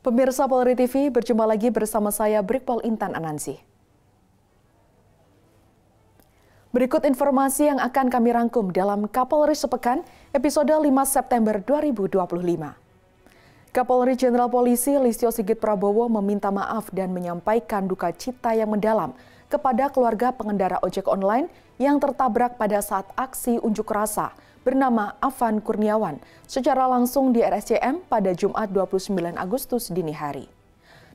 Pemirsa Polri TV, berjumpa lagi bersama saya Brigpol Intan Anansi. Berikut informasi yang akan kami rangkum dalam Kapolri Sepekan episode 5 September 2025. Kapolri Jenderal Polisi Listio Sigit Prabowo meminta maaf dan menyampaikan duka cita yang mendalam kepada keluarga pengendara ojek online yang tertabrak pada saat aksi unjuk rasa bernama Afan Kurniawan secara langsung di RSCM pada Jumat 29 Agustus dini hari.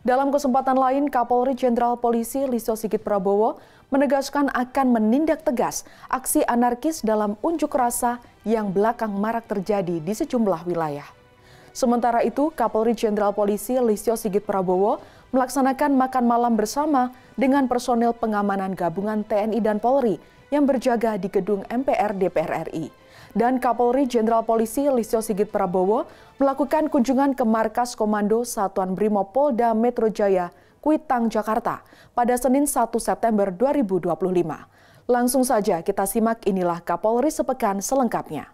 Dalam kesempatan lain, Kapolri Jenderal Polisi Listio Sigit Prabowo menegaskan akan menindak tegas aksi anarkis dalam unjuk rasa yang belakang marak terjadi di sejumlah wilayah. Sementara itu, Kapolri Jenderal Polisi Listio Sigit Prabowo melaksanakan makan malam bersama dengan personel pengamanan gabungan TNI dan Polri yang berjaga di gedung MPR DPR RI. Dan Kapolri Jenderal Polisi Listio Sigit Prabowo melakukan kunjungan ke Markas Komando Satuan Brimob Polda Metro Jaya, Kuitang, Jakarta pada Senin 1 September 2025. Langsung saja kita simak inilah Kapolri Sepekan selengkapnya.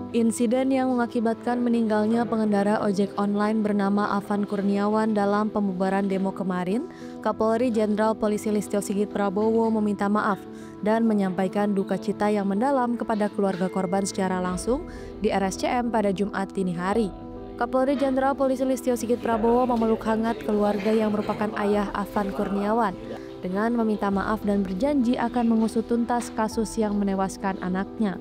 Insiden yang mengakibatkan meninggalnya pengendara ojek online bernama Afan Kurniawan dalam pembubaran demo kemarin, Kapolri Jenderal Polisi Listio Sigit Prabowo meminta maaf dan menyampaikan duka cita yang mendalam kepada keluarga korban secara langsung di RSCM pada Jumat dini hari. Kapolri Jenderal Polisi Listio Sigit Prabowo memeluk hangat keluarga yang merupakan ayah Afan Kurniawan dengan meminta maaf dan berjanji akan mengusut tuntas kasus yang menewaskan anaknya.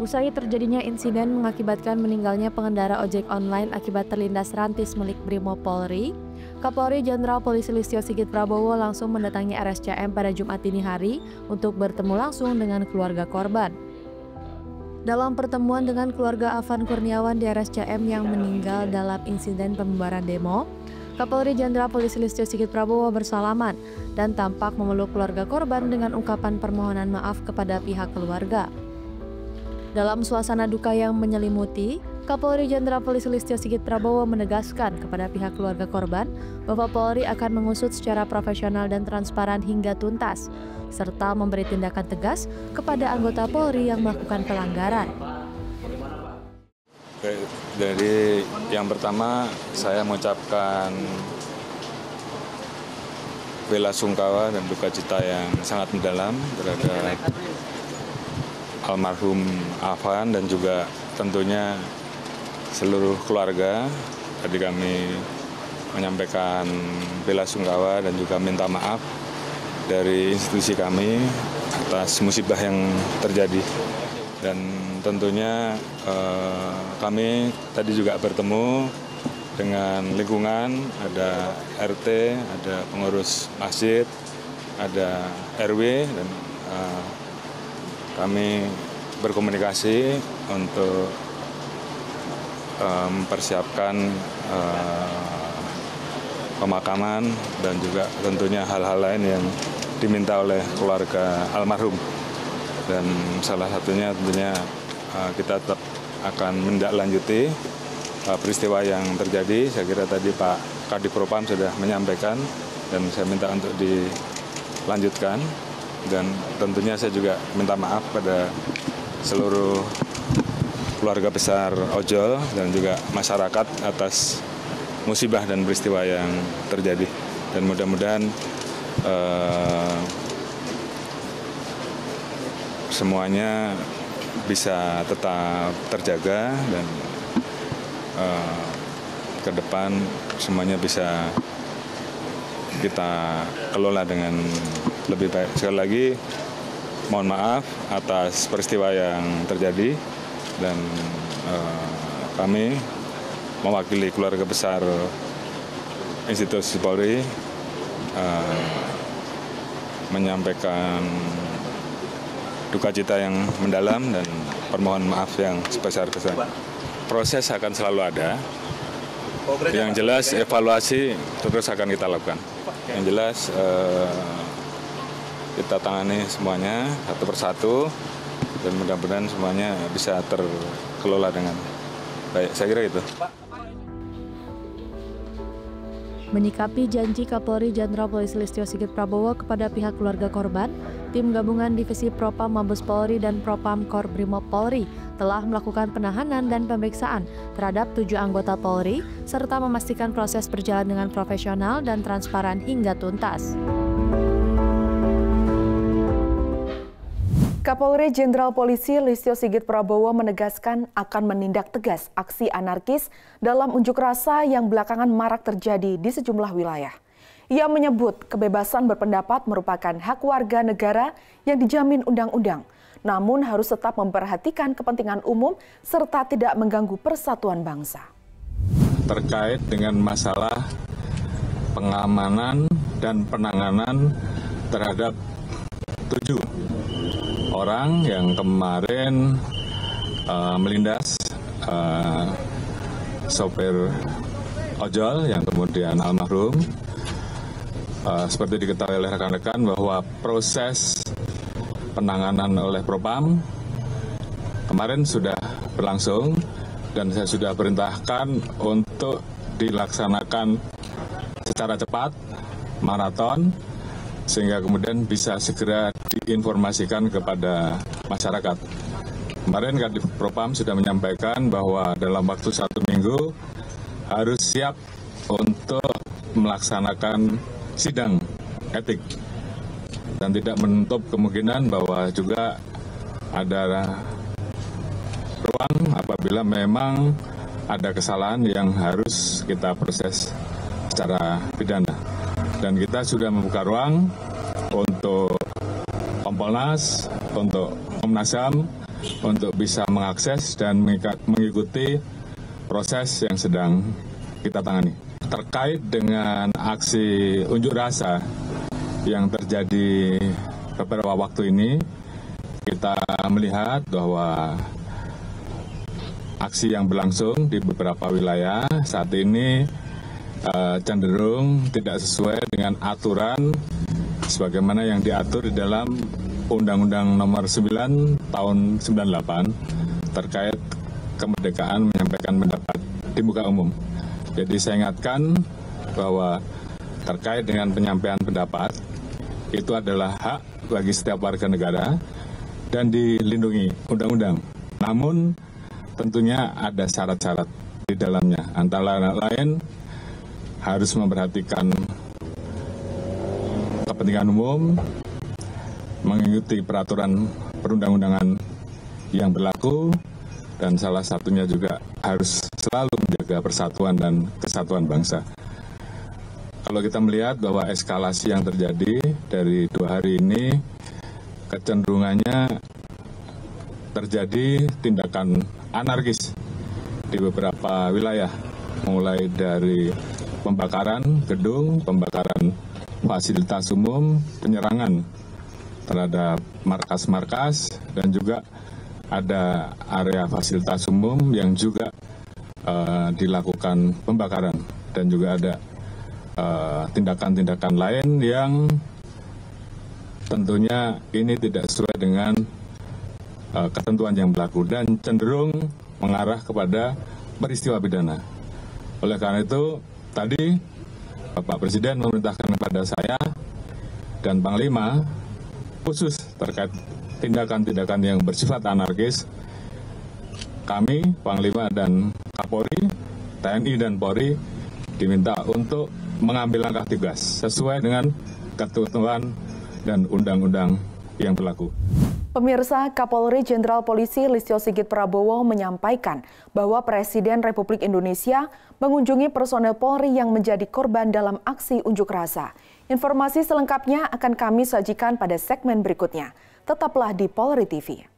Usai terjadinya insiden mengakibatkan meninggalnya pengendara ojek online akibat terlindas rantis milik Brimob Polri, Kapolri Jenderal Polisi Listio Sigit Prabowo langsung mendatangi RSCM pada Jumat dini hari untuk bertemu langsung dengan keluarga korban. Dalam pertemuan dengan keluarga Afan Kurniawan di RSCM yang meninggal dalam insiden pembubaran demo, Kapolri Jenderal Polisi Listio Sigit Prabowo bersalaman dan tampak memeluk keluarga korban dengan ungkapan permohonan maaf kepada pihak keluarga. Dalam suasana duka yang menyelimuti, Kapolri Jenderal Polisi Listio Sigit Prabowo menegaskan kepada pihak keluarga korban bahwa Polri akan mengusut secara profesional dan transparan hingga tuntas, serta memberi tindakan tegas kepada anggota Polri yang melakukan pelanggaran. Jadi yang pertama saya mengucapkan bela sungkawa dan duka cita yang sangat mendalam terhadap almarhum Afan dan juga tentunya seluruh keluarga. Tadi kami menyampaikan bela sungkawa dan juga minta maaf dari institusi kami atas musibah yang terjadi. Dan tentunya kami tadi juga bertemu dengan lingkungan, ada RT, ada pengurus masjid, ada RW, dan kami berkomunikasi untuk mempersiapkan pemakaman dan juga tentunya hal-hal lain yang diminta oleh keluarga almarhum. Dan salah satunya tentunya kita tetap akan menindaklanjuti peristiwa yang terjadi. Saya kira tadi Pak Kadipropam sudah menyampaikan dan saya minta untuk dilanjutkan. Dan tentunya saya juga minta maaf pada seluruh keluarga besar ojol dan juga masyarakat atas musibah dan peristiwa yang terjadi. Dan mudah-mudahan semuanya bisa tetap terjaga dan ke depan semuanya bisa kita kelola dengan lebih baik. Sekali lagi mohon maaf atas peristiwa yang terjadi dan kami mewakili keluarga besar institusi Polri menyampaikan duka cita yang mendalam dan permohonan maaf yang sebesar-besarnya. Proses akan selalu ada. Yang jelas evaluasi terus akan kita lakukan. Yang jelas kita tangani semuanya satu persatu dan mudah-mudahan semuanya bisa terkelola dengan baik. Saya kira itu. Menyikapi janji Kapolri Jenderal Polisi Listio Sigit Prabowo kepada pihak keluarga korban, tim gabungan Divisi Propam Mabes Polri dan Propam Kor Brimob Polri telah melakukan penahanan dan pemeriksaan terhadap 7 anggota Polri, serta memastikan proses berjalan dengan profesional dan transparan hingga tuntas. Kapolri Jenderal Polisi Listio Sigit Prabowo menegaskan akan menindak tegas aksi anarkis dalam unjuk rasa yang belakangan marak terjadi di sejumlah wilayah. Ia menyebut kebebasan berpendapat merupakan hak warga negara yang dijamin undang-undang, namun harus tetap memperhatikan kepentingan umum serta tidak mengganggu persatuan bangsa. Terkait dengan masalah pengamanan dan penanganan terhadap 7 orang yang kemarin melindas sopir ojol yang kemudian almarhum. Seperti diketahui oleh rekan-rekan bahwa proses penanganan oleh Propam kemarin sudah berlangsung dan saya sudah perintahkan untuk dilaksanakan secara cepat, maraton, sehingga kemudian bisa segera diinformasikan kepada masyarakat. Kemarin Kadif Propam sudah menyampaikan bahwa dalam waktu 1 minggu harus siap untuk melaksanakan sidang etik dan tidak menutup kemungkinan bahwa juga ada ruang apabila memang ada kesalahan yang harus kita proses secara pidana. Dan kita sudah membuka ruang untuk Kompolnas, untuk Komnas HAM, untuk bisa mengakses dan mengikuti proses yang sedang kita tangani. Terkait dengan aksi unjuk rasa yang terjadi beberapa waktu ini, kita melihat bahwa aksi yang berlangsung di beberapa wilayah saat ini cenderung tidak sesuai dengan aturan sebagaimana yang diatur di dalam Undang-Undang Nomor 9 Tahun 98 terkait kemerdekaan menyampaikan pendapat di muka umum. Jadi saya ingatkan bahwa terkait dengan penyampaian pendapat itu adalah hak bagi setiap warga negara dan dilindungi undang-undang. Namun tentunya ada syarat-syarat di dalamnya, antara lain harus memperhatikan kepentingan umum, mengikuti peraturan perundang-undangan yang berlaku, dan salah satunya juga harus selalu menjaga persatuan dan kesatuan bangsa. Kalau kita melihat bahwa eskalasi yang terjadi dari 2 hari ini, kecenderungannya terjadi tindakan anarkis di beberapa wilayah, mulai dari pembakaran gedung, pembakaran fasilitas umum, penyerangan terhadap markas-markas, dan juga ada area fasilitas umum yang juga dilakukan pembakaran, dan juga ada tindakan-tindakan lain yang tentunya ini tidak sesuai dengan ketentuan yang berlaku dan cenderung mengarah kepada peristiwa pidana. Oleh karena itu, tadi Bapak Presiden memerintahkan kepada saya dan Panglima khusus terkait tindakan-tindakan yang bersifat anarkis. Kami, Panglima dan Kapolri, TNI dan Polri diminta untuk mengambil langkah tegas sesuai dengan ketentuan dan undang-undang yang berlaku. Pemirsa, Kapolri Jenderal Polisi Listio Sigit Prabowo menyampaikan bahwa Presiden Republik Indonesia mengunjungi personel Polri yang menjadi korban dalam aksi unjuk rasa. Informasi selengkapnya akan kami sajikan pada segmen berikutnya. Tetaplah di Polri TV.